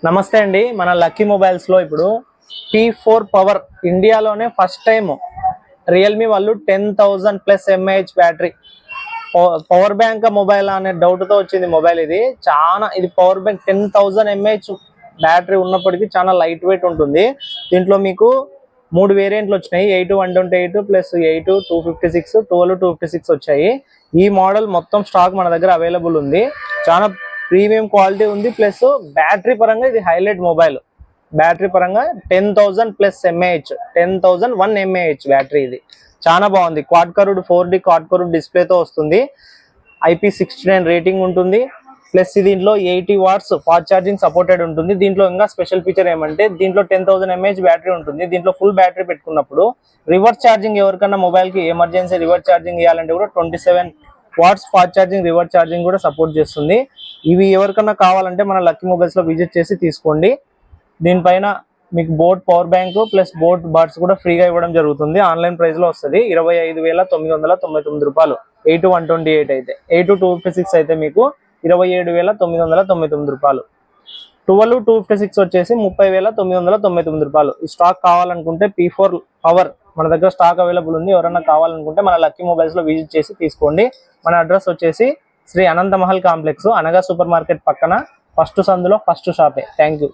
నమస్తే అండి. మన లక్కీ మొబైల్స్ లో ఇప్పుడు P4 పవర్ ఇండియాలోనే ఫస్ట్ టైం రియల్మీ వాళ్ళు 10,000+ mAh battery power bank mobile అనే డౌట్ తో వచ్చింది మొబైల్. ఇది పవర్ బ్యాంక్ 10,000 mAh బ్యాటరీ ఉన్నప్పటికీ చాలా లైట్ వెయిట్ ఉంటుంది. దీంట్లో మీకు 3 వేరియంట్లు వచ్చినాయి. 8/128 ప్లస్ 8/256, 12/256 వచ్చాయి. ఈ మోడల్ మొత్తం స్టాక్ మన దగ్గర అవైలబుల్ ఉంది. చాలా ప్రీమియం క్వాలిటీ ఉంది. ప్లస్ బ్యాటరీ పరంగా ఇది హైలైట్ మొబైల్. బ్యాటరీ పరంగా 10,000+ mAh 10,001 mAh బ్యాటరీ. ఇది చాలా బాగుంది. Quad curved 4D quad curved డిస్ప్లేతో వస్తుంది. IP69 రేటింగ్ ఉంటుంది. ప్లస్ దీంట్లో 80 వాట్స్ ఫాస్ట్ ఛార్జింగ్ సపోర్టెడ్ ఉంటుంది. దీంట్లో ఇంకా స్పెషల్ ఫీచర్ ఏమంటే దీంట్లో 10,000 mAh బ్యాటరీ ఉంటుంది. దీంట్లో ఫుల్ బ్యాటరీ పెట్టుకున్నప్పుడు రివర్స్ ఛార్జింగ్ ఎవరికన్నా మొబైల్ కి ఎమర్జెన్సీ రివర్స్ ఛార్జింగ్ ఇవ్వాలంటే కూడా 27 watts fast charging reverse charging కూడా సపోర్ట్ చేస్తుంది. ఇవి ఎవరికన్నా కావాలంటే మన లక్కీ మొబైల్స్ లో విజిట్ చేసి తీసుకోండి. దీనిపైన మీకు boat power bank plus boat buds కూడా ఫ్రీగా ఇవ్వడం జరుగుతుంది. ఆన్లైన్ ప్రైస్ లో వస్తుంది 25,999 రూపాయలు. 8/128 అయితే 8/256 అయితే మీకు 27,999 రూపాయలు. 12/256 వచ్చేసి 30,999 రూపాయలు. ఈ స్టాక్ కావాలనుకుంటే P4 పవర్ మన దగ్గర స్టాక్ అవైలబుల్ ఉంది. ఎవరైనా కావాలనుకుంటే మన లక్కీ మొబైల్స్ లో విజిట్ చేసి తీసుకోండి. మన అడ్రస్ వచ్చేసి శ్రీ అనంత మహల్ కాంప్లెక్స్, అనగా సూపర్ మార్కెట్ పక్కన, ఫస్ట్ సందులో ఫస్ట్ షాపే. Thank you.